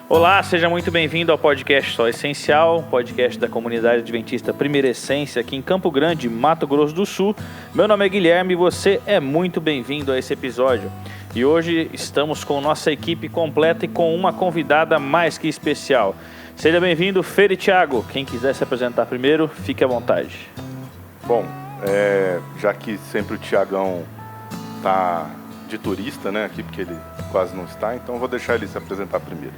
Olá, seja muito bem-vindo ao podcast Só Essencial, podcast da comunidade adventista Primeira Essência aqui em Campo Grande, Mato Grosso do Sul. Meu nome é Guilherme e você é muito bem-vindo a esse episódio. E hoje estamos com nossa equipe completa e com uma convidada mais que especial. Seja bem-vindo, Fer e Thiago. Quem quiser se apresentar primeiro, fique à vontade. Bom, já que sempre o Thiagão tá de turista, né, aqui porque ele quase não está, então eu vou deixar ele se apresentar primeiro.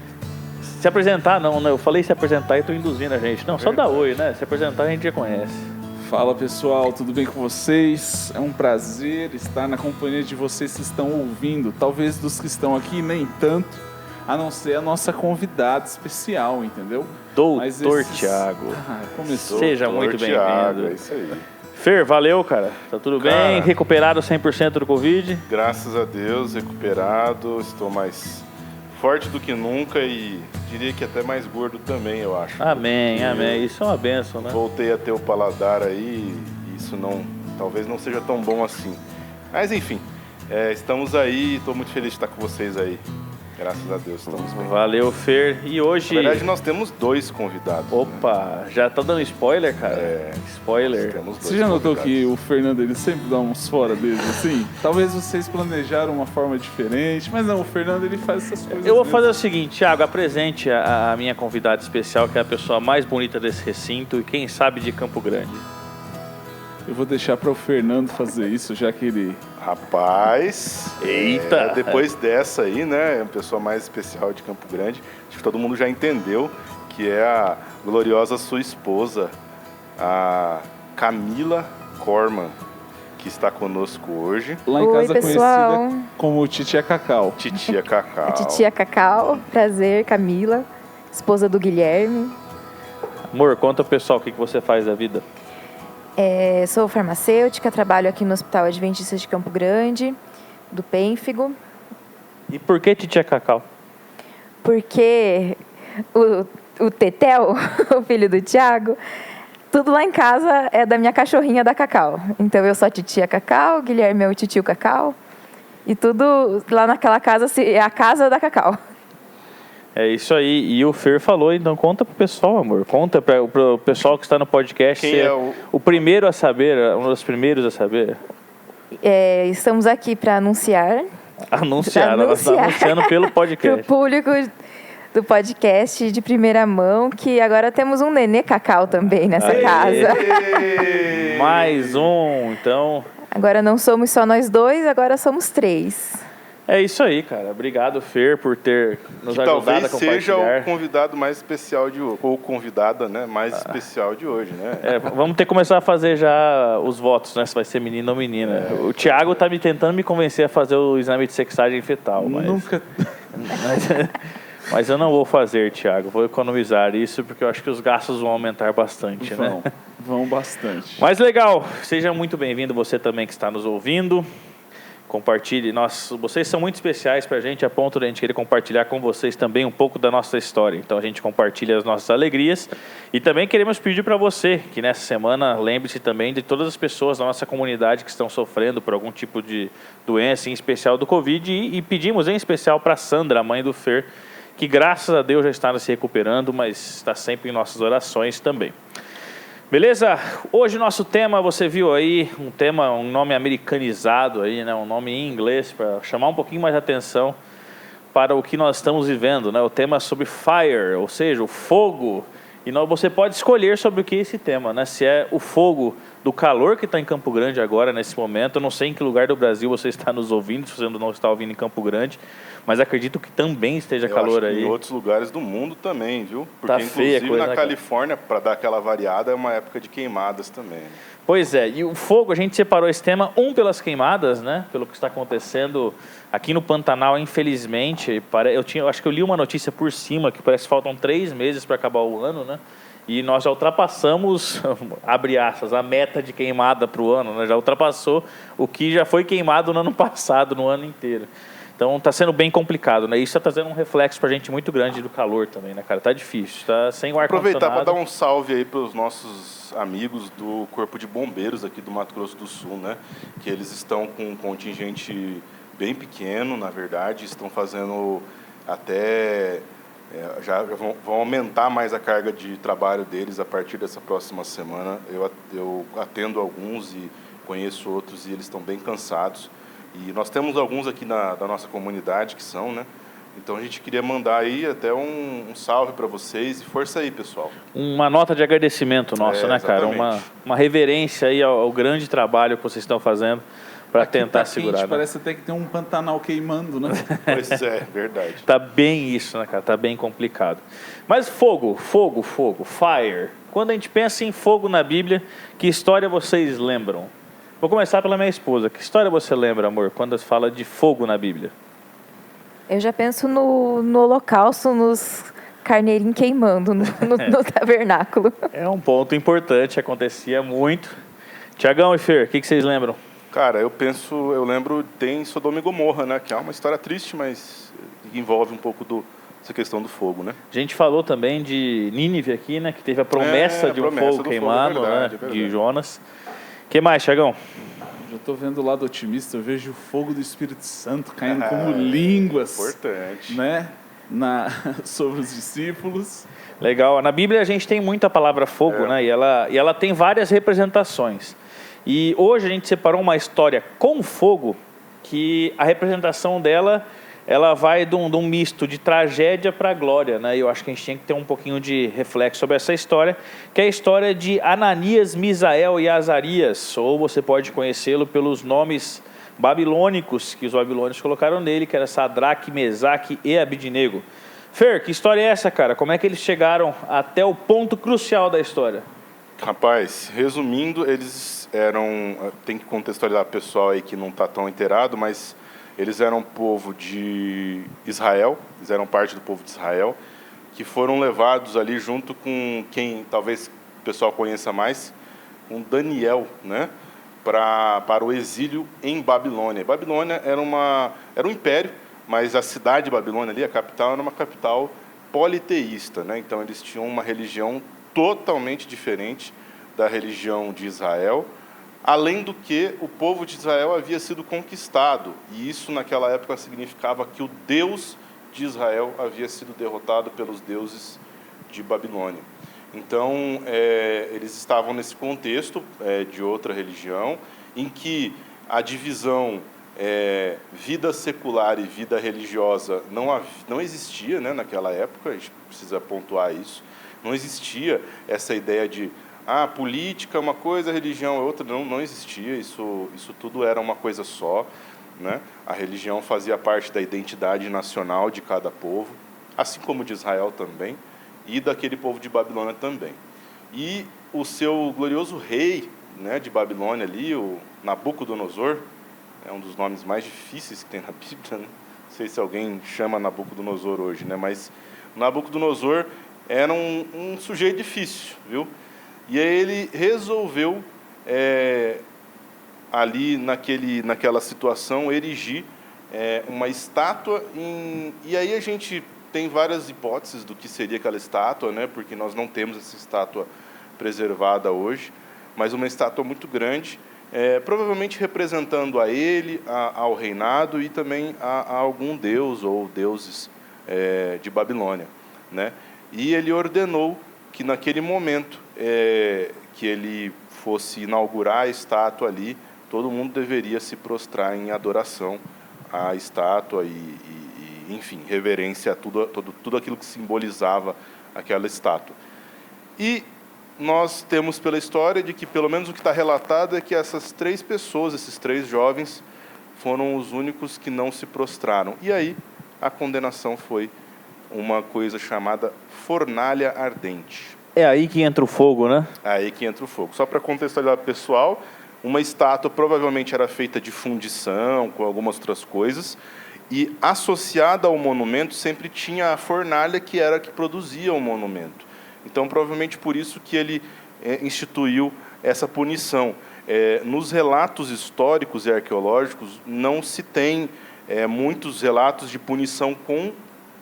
Se apresentar não, né? Eu falei se apresentar e tô induzindo a gente. Não, só dá oi, né? Se apresentar a gente já conhece. Fala pessoal, tudo bem com vocês? É um prazer estar na companhia de vocês que estão ouvindo, talvez dos que estão aqui nem tanto, a não ser a nossa convidada especial, entendeu? Doutor Thiago. Começou. Seja Doutor muito Thiago, bem-vindo. é isso aí. Fer, valeu, cara. Tá tudo Cara, bem? Recuperado 100% do Covid? Graças a Deus, recuperado, estou mais forte do que nunca e diria que até mais gordo também, eu acho. Amém, amém. Isso é uma bênção, né? Voltei a ter o paladar aí e isso talvez não seja tão bom assim. Mas enfim, estamos aí e estou muito feliz de estar com vocês aí. Graças a Deus, estamos bem. Valeu, Fer. E hoje... Na verdade, nós temos 2 convidados. Opa, né? já tá dando spoiler, cara? Spoiler. Temos 2 Você já notou convidados. que o Fernando ele sempre dá uns fora deles assim? Talvez vocês planejaram uma forma diferente, mas não, o Fernando ele faz essas coisas. Eu vou mesmo. fazer o seguinte, Thiago, apresente a minha convidada especial, que é a pessoa mais bonita desse recinto e quem sabe de Campo Grande. Eu vou deixar para o Fernando fazer isso, já que ele... Rapaz, Eita! Depois dessa aí, né, é uma pessoa mais especial de Campo Grande, acho que todo mundo já entendeu que é a gloriosa sua esposa, a Camila Corman, que está conosco hoje. Lá em Oi, casa pessoal. conhecida como Titia Cacau. Titia Cacau. A titia Cacau, prazer, Camila, esposa do Guilherme. Amor, conta pro pessoal o que você faz da vida. Sou farmacêutica, trabalho aqui no Hospital Adventista de Campo Grande, do Pênfigo, E por que Titia Cacau? porque o Tetel, o filho do Thiago, tudo lá em casa é da minha cachorrinha da Cacau. Então eu sou a titia Cacau, o Guilherme é o titio Cacau, e tudo lá naquela casa é a casa da Cacau. É isso aí. E o Fer falou, então conta pro pessoal, amor. Conta pro pessoal que está no podcast. Quem ser é o- primeiro a saber, um dos primeiros a saber. Estamos aqui para anunciar Anunciar. Ela está anunciando pelo para o podcast. público do podcast de primeira mão que agora temos um nenê Cacau também nessa Aê! casa. Mais um, então. Agora não somos só nós dois, agora somos 3. É isso aí, cara. Obrigado, Fer, por ter nos Que ajudado a talvez seja compartilhar. o convidado mais especial de hoje, ou convidada, né, mais especial de hoje, né? Vamos ter que começar a fazer já os votos, né? Se vai ser menino ou menina. O Thiago tá tentando me convencer a fazer o exame de sexagem fetal, mas... Nunca... Mas eu não vou fazer, Thiago. Vou economizar isso, porque eu acho que os gastos vão aumentar bastante, né? Vão bastante. Mas legal. Seja muito bem-vindo você também que está nos ouvindo. Compartilhe. Vocês são muito especiais para a gente, a ponto de a gente querer compartilhar com vocês também um pouco da nossa história. Então a gente compartilha as nossas alegrias. E também queremos pedir para você que nessa semana lembre-se também de todas as pessoas da nossa comunidade que estão sofrendo por algum tipo de doença, em especial do Covid. E pedimos em especial para Sandra, a mãe do Fer, que graças a Deus já está se recuperando, mas está sempre em nossas orações também. Beleza? Hoje o nosso tema, você viu aí, um nome americanizado aí, né? Um nome em inglês, para chamar um pouquinho mais a atenção para o que nós estamos vivendo, né? O tema é sobre fire, ou seja, o fogo. E você pode escolher sobre o que é esse tema, né? Se é o fogo do calor que está em Campo Grande agora, nesse momento. Eu não sei em que lugar do Brasil você está nos ouvindo, se você não está ouvindo em Campo Grande, mas acredito que também esteja calor acho que aí. em outros lugares do mundo também, viu? Porque Tá feia a inclusive coisa, na né, cara? Califórnia, para dar aquela variada, é uma época de queimadas também. Né? Pois é, e o fogo, a gente separou esse tema, pelas queimadas, né? Pelo que está acontecendo aqui no Pantanal, infelizmente. Eu acho que eu li uma notícia por cima, que parece que faltam 3 meses para acabar o ano, né? E nós já ultrapassamos, abre aspas, a meta de queimada para o ano, né? Já ultrapassou o que já foi queimado no ano passado, no ano inteiro. Então está sendo bem complicado, né? Isso está trazendo um reflexo para a gente muito grande do calor também, né, cara? Tá difícil, está sem o ar-condicionado. Aproveitar para dar um salve aí para os nossos amigos do Corpo de Bombeiros aqui do Mato Grosso do Sul, né? Que eles estão com um contingente bem pequeno, na verdade, estão fazendo até já vão aumentar mais a carga de trabalho deles a partir dessa próxima semana. Eu atendo alguns e conheço outros e eles estão bem cansados. E nós temos alguns aqui da nossa comunidade que são, né? Então a gente queria mandar aí até um salve para vocês e força aí, pessoal. Uma nota de agradecimento nossa, né, cara? Uma reverência aí ao grande trabalho que vocês estão fazendo para tentar segurar. Né? Parece até que tem um Pantanal queimando, né? Pois é, verdade. Tá bem isso, né, cara? Tá bem complicado. Mas fogo, fire. Quando a gente pensa em fogo na Bíblia, que história vocês lembram? Vou começar pela minha esposa. Que história você lembra, amor, quando se fala de fogo na Bíblia? Eu já penso no holocausto, nos carneirinhos queimando no tabernáculo. É um ponto importante, acontecia muito. Tiagão e Fer, o que vocês lembram? Cara, eu lembro, tem Sodoma e Gomorra, né? Que é uma história triste, mas envolve um pouco essa questão do fogo, né? A gente falou também de Nínive aqui, né? Que teve a promessa de um fogo queimado, né? De Jonas. O que mais, Tiagão? Eu estou vendo o lado otimista, eu vejo o fogo do Espírito Santo caindo como línguas. Importante. Né? Sobre os discípulos. Legal. Na Bíblia a gente tem muita palavra fogo, né? E ela tem várias representações. E hoje a gente separou uma história com fogo, que a representação dela, ela vai de um misto de tragédia para glória, né? E eu acho que a gente tinha que ter um pouquinho de reflexo sobre essa história, que é a história de Ananias, Misael e Azarias, ou você pode conhecê-lo pelos nomes babilônicos que os babilônios colocaram nele, que era Sadraque, Mesaque e Abidnego. Fer, que história é essa, cara? Como é que eles chegaram até o ponto crucial da história? Rapaz, resumindo, eles tem que contextualizar o pessoal aí que não está tão inteirado, mas eles eram povo de Israel, eles eram parte do povo de Israel, que foram levados ali junto com quem talvez o pessoal conheça mais, com Daniel, né, para o exílio em Babilônia. Babilônia era um império, mas a cidade de Babilônia ali, a capital, era uma capital politeísta, né? Então eles tinham uma religião totalmente diferente da religião de Israel, além do que o povo de Israel havia sido conquistado, e isso naquela época significava que o Deus de Israel havia sido derrotado pelos deuses de Babilônia. Então, eles estavam nesse contexto de outra religião, em que a divisão vida secular e vida religiosa não existia, né, naquela época, a gente precisa pontuar isso. Não existia essa ideia de política é uma coisa, religião é outra, não existia, isso tudo era uma coisa só, né? A religião fazia parte da identidade nacional de cada povo, assim como de Israel também, e daquele povo de Babilônia também. E o seu glorioso rei, né, de Babilônia ali, o Nabucodonosor, é um dos nomes mais difíceis que tem na Bíblia, né? Não sei se alguém chama Nabucodonosor hoje, né? Mas Nabucodonosor era um sujeito difícil, viu? E aí ele resolveu, ali naquela situação, erigir uma estátua. E aí a gente tem várias hipóteses do que seria aquela estátua, né? Porque nós não temos essa estátua preservada hoje, mas uma estátua muito grande, provavelmente representando a ele, ao reinado e também a algum deus ou deuses de Babilônia, né? E ele ordenou que naquele momento que ele fosse inaugurar a estátua ali, todo mundo deveria se prostrar em adoração à estátua enfim, reverência a tudo aquilo que simbolizava aquela estátua. E nós temos pela história de que, pelo menos o que está relatado, é que essas 3 pessoas, esses 3 jovens, foram os únicos que não se prostraram. E aí a condenação foi uma coisa chamada fornalha ardente. É aí que entra o fogo, né? É aí que entra o fogo. Só para contextualizar o pessoal, uma estátua provavelmente era feita de fundição, com algumas outras coisas, e associada ao monumento sempre tinha a fornalha que era a que produzia o monumento. Então, provavelmente por isso que ele instituiu essa punição. Nos relatos históricos e arqueológicos, não se tem muitos relatos de punição com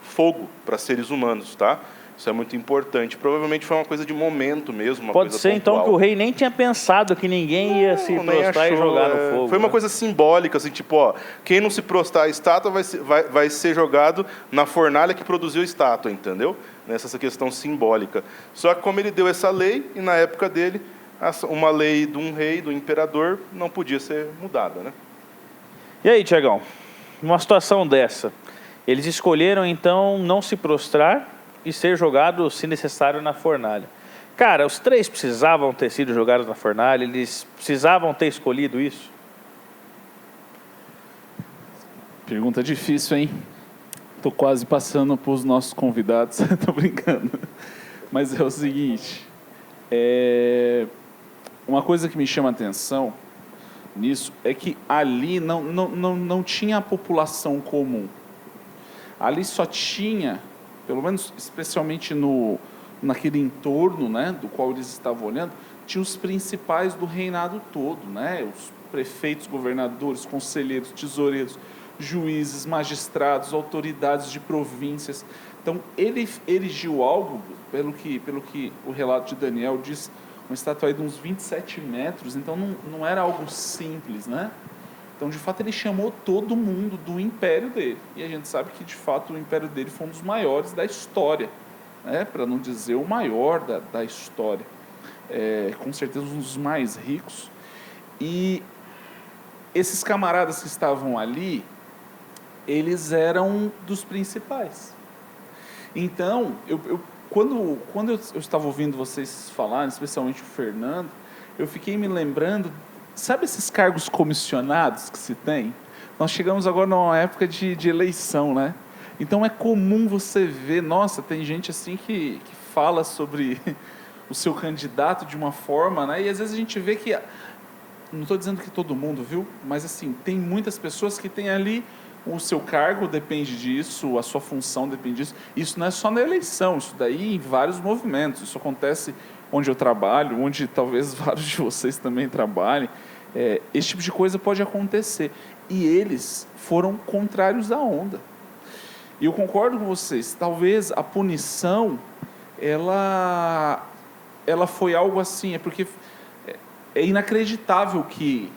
fogo para seres humanos, tá? Isso é muito importante. Provavelmente foi uma coisa de momento mesmo, uma Pode coisa ser, então, pontual. que o rei nem tinha pensado que ninguém ia se Nem prostrar e achou, jogar no fogo. Foi uma né? coisa simbólica, assim, tipo, ó, quem não se prostrar a estátua vai ser jogado na fornalha que produziu a estátua, entendeu? Nessa questão simbólica. Só que como ele deu essa lei, e na época dele, uma lei de um rei, do imperador, não podia ser mudada, né? E aí, Tiagão, numa situação dessa, eles escolheram, então, não se prostrar e ser jogados, se necessário, na fornalha. Cara, os 3 precisavam ter sido jogados na fornalha, eles precisavam ter escolhido isso? Pergunta difícil, hein? Tô quase passando para os nossos convidados. Tô brincando. Mas é o seguinte. Uma coisa que me chama a atenção nisso é que ali não tinha a população comum. Ali só tinha, pelo menos especialmente naquele entorno, né, do qual eles estavam olhando, tinha os principais do reinado todo, né, os prefeitos, governadores, conselheiros, tesoureiros, juízes, magistrados, autoridades de províncias. Então, ele erigiu algo, pelo que o relato de Daniel diz, uma estátua aí de uns 27 metros, então não era algo simples, né? Então, de fato, ele chamou todo mundo do império dele. E a gente sabe que, de fato, o império dele foi um dos maiores da história, né? Para não dizer o maior da história. Com certeza, um dos mais ricos. E esses camaradas que estavam ali, eles eram dos principais. Então, quando eu estava ouvindo vocês falarem, especialmente o Fernando, eu fiquei me lembrando, sabe esses cargos comissionados que se tem? Nós chegamos agora numa época de eleição, né? Então é comum você ver, nossa, tem gente assim que fala sobre o seu candidato de uma forma, né? E às vezes a gente vê que, não estou dizendo que todo mundo, viu? Mas assim, tem muitas pessoas que têm ali o seu cargo depende disso, a sua função depende disso. Isso não é só na eleição, isso daí em vários movimentos. Isso acontece onde eu trabalho, onde talvez vários de vocês também trabalhem. Esse tipo de coisa pode acontecer. E eles foram contrários à onda. E eu concordo com vocês, talvez a punição, ela foi algo assim, porque é inacreditável que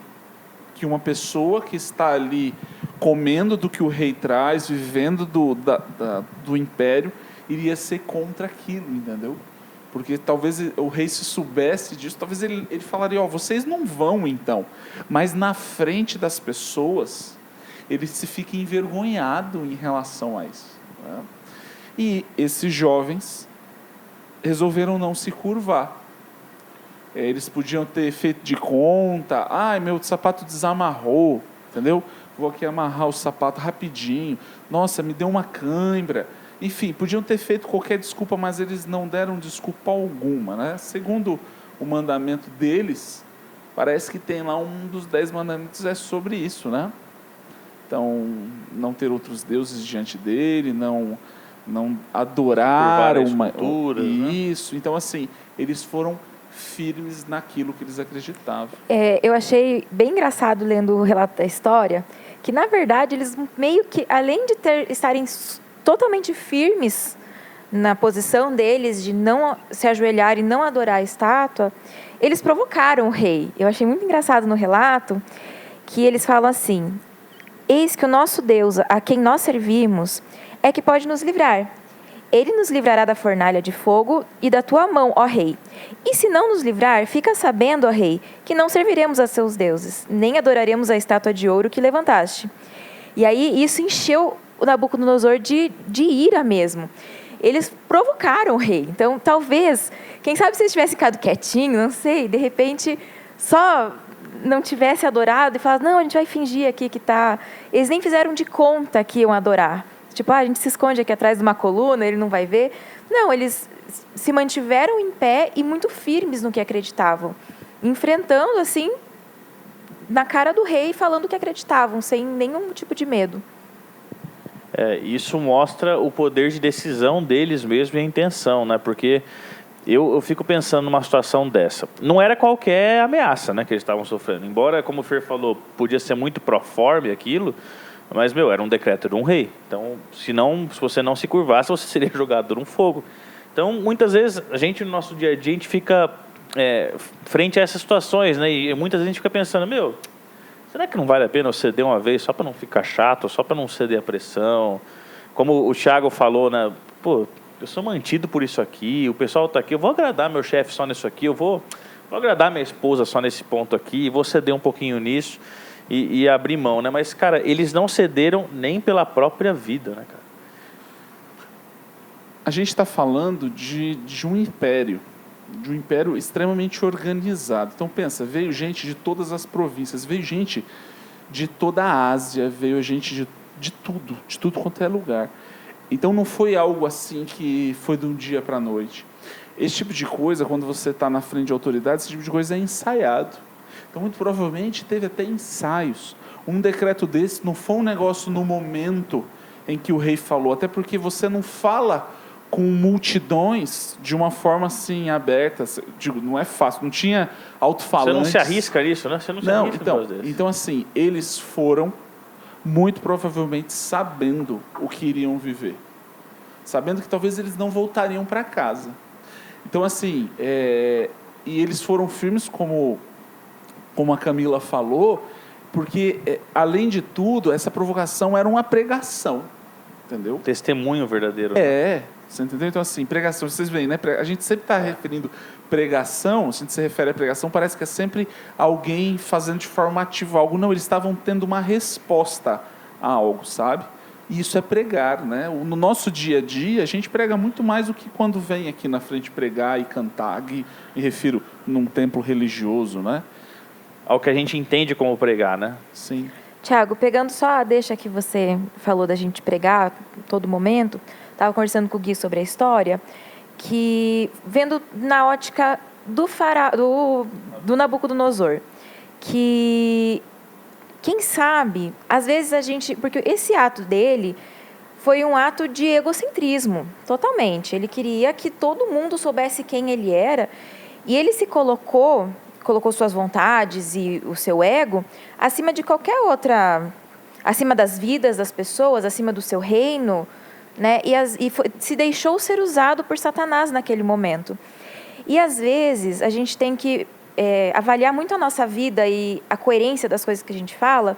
uma pessoa que está ali comendo do que o rei traz, vivendo do império, iria ser contra aquilo, entendeu? Porque talvez o rei, se soubesse disso, talvez ele falaria, vocês não vão então. Mas na frente das pessoas, ele se fica envergonhado em relação a isso, né? E esses jovens resolveram não se curvar. Eles podiam ter feito de conta, meu sapato desamarrou, entendeu? Vou aqui amarrar o sapato rapidinho, nossa, me deu uma cãibra. Enfim, podiam ter feito qualquer desculpa, mas eles não deram desculpa alguma, né? Segundo o mandamento deles, parece que tem lá um dos 10 mandamentos é sobre isso, né? Então, não ter outros deuses diante dele, não adorar esculturas, isso. Né? Então, assim, eles foram firmes naquilo que eles acreditavam. Eu achei bem engraçado lendo o relato da história, que na verdade eles meio que, além de estarem totalmente firmes na posição deles de não se ajoelhar e não adorar a estátua, eles provocaram o rei. Eu achei muito engraçado no relato que eles falam assim: eis que o nosso Deus, a quem nós servimos, é que pode nos livrar. Ele nos livrará da fornalha de fogo e da tua mão, ó rei. E se não nos livrar, fica sabendo, ó rei, que não serviremos a seus deuses, nem adoraremos a estátua de ouro que levantaste. E aí isso encheu o Nabucodonosor de ira mesmo. Eles provocaram o rei. Então, talvez, quem sabe se eles tivessem ficado quietinho, não sei, de repente, só não tivesse adorado e falado, não, a gente vai fingir aqui que está... Eles nem fizeram de conta que iam adorar. Tipo, a gente se esconde aqui atrás de uma coluna, ele não vai ver. Não, eles se mantiveram em pé e muito firmes no que acreditavam. Enfrentando, assim, na cara do rei, falando o que acreditavam, sem nenhum tipo de medo. Isso mostra o poder de decisão deles mesmo e a intenção, né? Porque eu fico pensando numa situação dessa. Não era qualquer ameaça, né, que eles estavam sofrendo. Embora, como o Fer falou, podia ser muito proforme aquilo, mas, era um decreto de um rei. Então, se você não se curvasse, você seria jogado no fogo. Então, muitas vezes, a gente, no nosso dia a dia, a gente fica frente a essas situações, né? E muitas vezes a gente fica pensando, será que não vale a pena eu ceder uma vez só para não ficar chato, só para não ceder a pressão? Como o Thiago falou, né? Pô, eu sou mantido por isso aqui, o pessoal está aqui, eu vou agradar meu chefe só nisso aqui, eu vou agradar minha esposa só nesse ponto aqui, vou ceder um pouquinho nisso e abrir mão, né? Mas, cara, eles não cederam nem pela própria vida, né, cara? A gente está falando de um império extremamente organizado. Então pensa, veio gente de todas as províncias, veio gente de toda a Ásia, veio gente de tudo quanto é lugar. Então não foi algo assim que foi de um dia para a noite. Esse tipo de coisa, quando você está na frente de autoridades, esse tipo de coisa é ensaiado. Então muito provavelmente teve até ensaios. Um decreto desse não foi um negócio no momento em que o rei falou, até porque você não fala com multidões de uma forma assim aberta, digo, não é fácil, não tinha alto-falantes. Você não se arrisca nisso, né? Você não se arrisca então assim, eles foram muito provavelmente sabendo o que iriam viver, sabendo que talvez eles não voltariam para casa. Então assim, e eles foram firmes como a Camila falou, porque além de tudo, essa provocação era uma pregação, entendeu? Testemunho verdadeiro. Você entendeu? Então, assim, pregação, vocês veem, né? A gente sempre está referindo pregação, se a gente se refere à pregação, parece que é sempre alguém fazendo de forma ativa algo. Não, eles estavam tendo uma resposta a algo, sabe? E isso é pregar, né? No nosso dia a dia, a gente prega muito mais do que quando vem aqui na frente pregar e cantar, me refiro num templo religioso, né? Ao que a gente entende como pregar, né? Sim. Tiago, pegando só a deixa que você falou da gente pregar a todo momento, estava conversando com o Gui sobre a história, que vendo na ótica do Nabucodonosor, que quem sabe, às vezes a gente, porque esse ato dele foi um ato de egocentrismo, totalmente. Ele queria que todo mundo soubesse quem ele era, e ele se colocou suas vontades e o seu ego acima de qualquer outra, acima das vidas das pessoas, acima do seu reino, né? Se deixou ser usado por Satanás naquele momento. E às vezes a gente tem que avaliar muito a nossa vida e a coerência das coisas que a gente fala,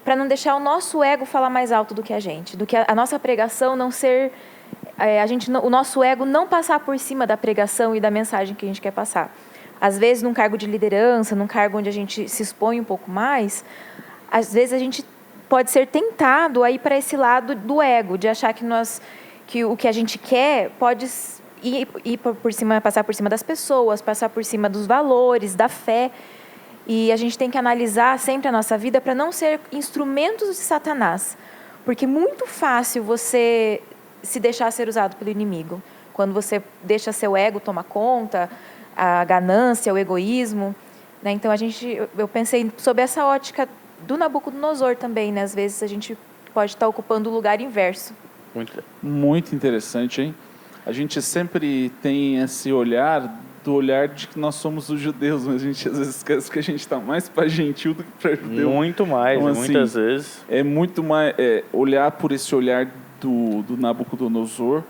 para não deixar o nosso ego falar mais alto do que a gente, do que a nossa pregação não ser, o nosso ego não passar por cima da pregação e da mensagem que a gente quer passar. Às vezes, num cargo de liderança, num cargo onde a gente se expõe um pouco mais, às vezes a gente pode ser tentado a ir para esse lado do ego, de achar que o que a gente quer pode ir por cima, passar por cima das pessoas, passar por cima dos valores, da fé. E a gente tem que analisar sempre a nossa vida para não ser instrumentos de Satanás. Porque é muito fácil você se deixar ser usado pelo inimigo. Quando você deixa seu ego tomar conta, a ganância, o egoísmo, né? Então eu pensei sobre essa ótica do Nabucodonosor também, né? Às vezes a gente pode estar ocupando o lugar inverso. Muito interessante, hein? A gente sempre tem esse olhar de que nós somos os judeus, mas a gente às vezes esquece que a gente está mais para gentil do que para judeu. Muito mais, então, muitas vezes. É muito mais olhar por esse olhar do Nabucodonosor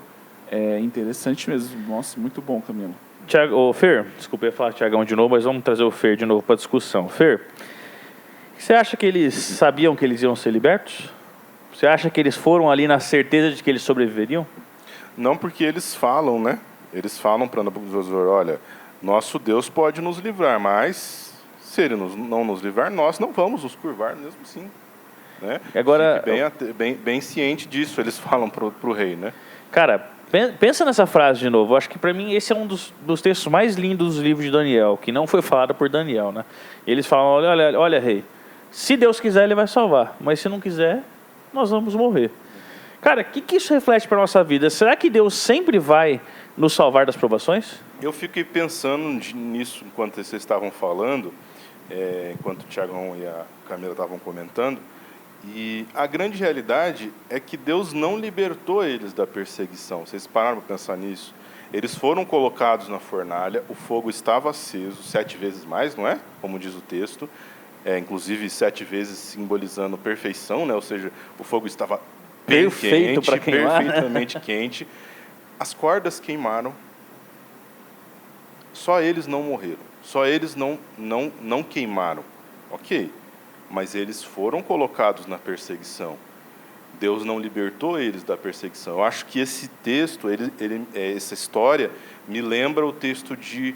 é interessante mesmo. Nossa, muito bom, Camila. Fer, desculpa, eu ia falar Tiagão de novo, mas vamos trazer o Fer de novo para a discussão. Fer, você acha que eles sabiam que eles iam ser libertos? Você acha que eles foram ali na certeza de que eles sobreviveriam? Não, porque eles falam, né? Eles falam para Nabucodonosor, olha, nosso Deus pode nos livrar, mas se ele não nos livrar, nós não vamos nos curvar mesmo assim. Né? Agora, bem ciente disso, eles falam para o rei, né? Cara, pensa nessa frase de novo. Eu acho que para mim esse é um dos textos mais lindos dos livros de Daniel, que não foi falado por Daniel, né? Eles falam, olha, rei, se Deus quiser, ele vai salvar, mas se não quiser, nós vamos morrer. Cara, o que isso reflete para a nossa vida? Será que Deus sempre vai nos salvar das provações? Eu fiquei pensando nisso enquanto vocês estavam falando, enquanto o Tiagão e a Camila estavam comentando, e a grande realidade é que Deus não libertou eles da perseguição. Vocês pararam para pensar nisso? Eles foram colocados na fornalha, o fogo estava aceso 7 vezes mais, não é? Como diz o texto, inclusive 7 vezes simbolizando perfeição, né? Ou seja, o fogo estava perfeitamente quente. As cordas queimaram, só eles não morreram, só eles não queimaram, ok, mas eles foram colocados na perseguição. Deus não libertou eles da perseguição. Eu acho que esse texto, essa história, me lembra o texto de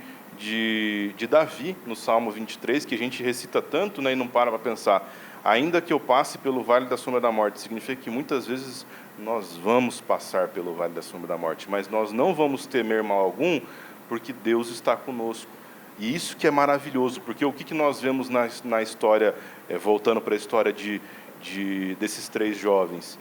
Davi, no Salmo 23, que a gente recita tanto, né, e não para pensar. Ainda que eu passe pelo vale da sombra da morte, significa que muitas vezes nós vamos passar pelo vale da sombra da morte, mas nós não vamos temer mal algum, porque Deus está conosco. E isso que é maravilhoso, porque o que nós vemos na história, voltando para a história desses 3 jovens,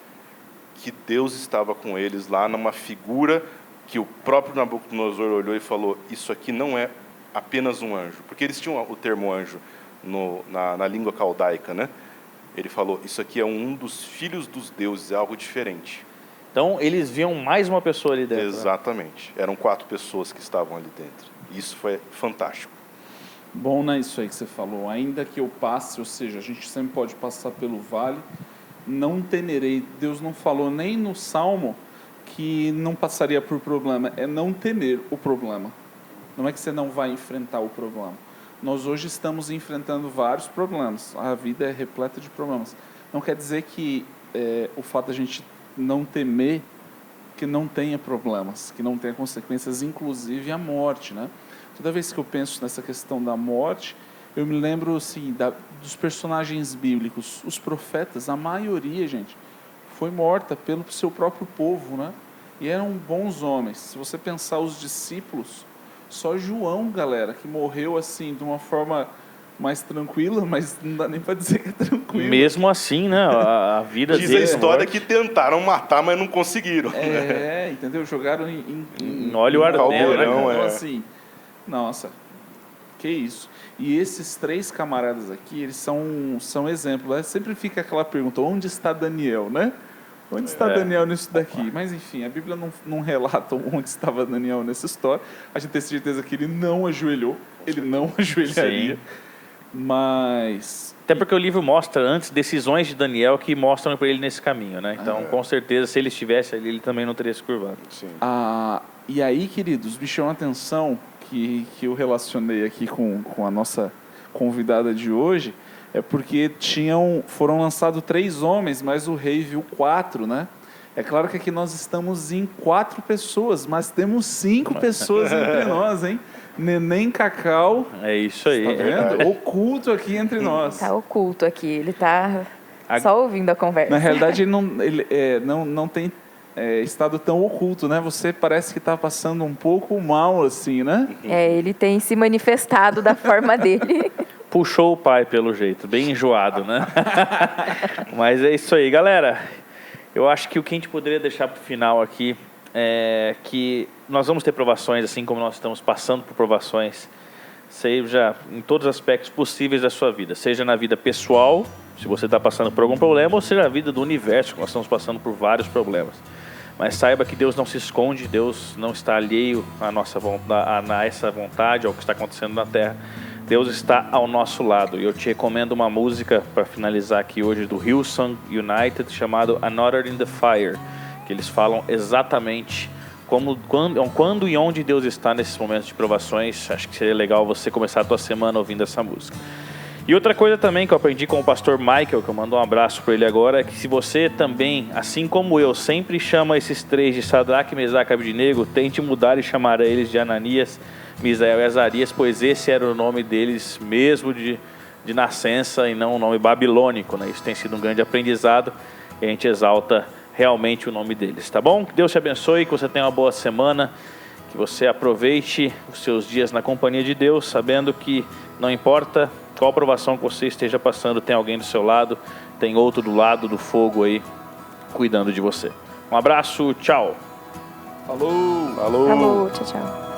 que Deus estava com eles lá numa figura que o próprio Nabucodonosor olhou e falou, isso aqui não é apenas um anjo, porque eles tinham o termo anjo na língua caldaica, né? Ele falou, isso aqui é um dos filhos dos deuses, é algo diferente. Então, eles viam mais uma pessoa ali dentro. Exatamente. Né? Eram 4 pessoas que estavam ali dentro. Isso foi fantástico. Bom, né, isso aí que você falou. Ainda que eu passe, ou seja, a gente sempre pode passar pelo vale, não temerei. Deus não falou nem no Salmo que não passaria por problema. É não temer o problema. Não é que você não vai enfrentar o problema. Nós hoje estamos enfrentando vários problemas. A vida é repleta de problemas. Não quer dizer que o fato de a gente não temer que não tenha problemas, que não tenha consequências, inclusive a morte, né? Toda vez que eu penso nessa questão da morte, eu me lembro assim, dos personagens bíblicos. Os profetas, a maioria, gente, foi morta pelo seu próprio povo, né? E eram bons homens. Se você pensar os discípulos, só João, galera, que morreu assim de uma forma mais tranquila, mas não dá nem para dizer que é tranquilo. Mesmo assim, né? A vida Diz dele, a história que tentaram matar, mas não conseguiram. Entendeu? Jogaram em óleo ardendo, né? Então, assim, nossa, que isso. E esses 3 camaradas aqui, eles são exemplos. Né? Sempre fica aquela pergunta, onde está Daniel, né? Onde está Daniel nisso daqui? Mas, enfim, a Bíblia não relata onde estava Daniel nessa história. A gente tem certeza que ele não ajoelhou, ele não ajoelharia. Sim. Mas... Até porque o livro mostra antes decisões de Daniel que mostram para ele nesse caminho, né? Então, com certeza, se ele estivesse ali, ele também não teria se curvado. Sim. E aí, queridos, me chamou a atenção que eu relacionei aqui com a nossa convidada de hoje, é porque foram lançados 3 homens, mas o rei viu 4, né? É claro que aqui nós estamos em 4 pessoas, mas temos 5 pessoas entre nós, hein? Neném Cacau. É isso aí. Tá vendo? Oculto aqui entre nós. Tá oculto aqui, ele tá só ouvindo a conversa. Na realidade, ele não tem estado tão oculto, né? Você parece que está passando um pouco mal, assim, né? Ele tem se manifestado da forma dele. Puxou o pai, pelo jeito, bem enjoado, né? Mas é isso aí, galera. Eu acho que o que a gente poderia deixar para o final aqui é que nós vamos ter provações, assim como nós estamos passando por provações, seja em todos os aspectos possíveis da sua vida, seja na vida pessoal, se você está passando por algum problema, ou seja na vida do universo, que nós estamos passando por vários problemas. Mas saiba que Deus não se esconde, Deus não está alheio a essa vontade, ao que está acontecendo na Terra. Deus está ao nosso lado. E eu te recomendo uma música para finalizar aqui hoje do Hillsong United, chamado Another in the Fire, que eles falam exatamente quando e onde Deus está nesses momentos de provações. Acho que seria legal você começar a tua semana ouvindo essa música. E outra coisa também que eu aprendi com o pastor Michael, que eu mando um abraço para ele agora, é que se você também, assim como eu, sempre chama esses 3 de Sadraque, Mesaque e Abednego, tente mudar e chamar eles de Ananias, Misael e Azarias, pois esse era o nome deles mesmo de nascença e não o nome babilônico, né? Isso tem sido um grande aprendizado e a gente exalta realmente o nome deles, tá bom? Que Deus te abençoe, que você tenha uma boa semana, que você aproveite os seus dias na companhia de Deus, sabendo que não importa qual provação que você esteja passando, tem alguém do seu lado, tem outro do lado do fogo aí, cuidando de você. Um abraço, tchau! Falou! Falou, tchau, tchau.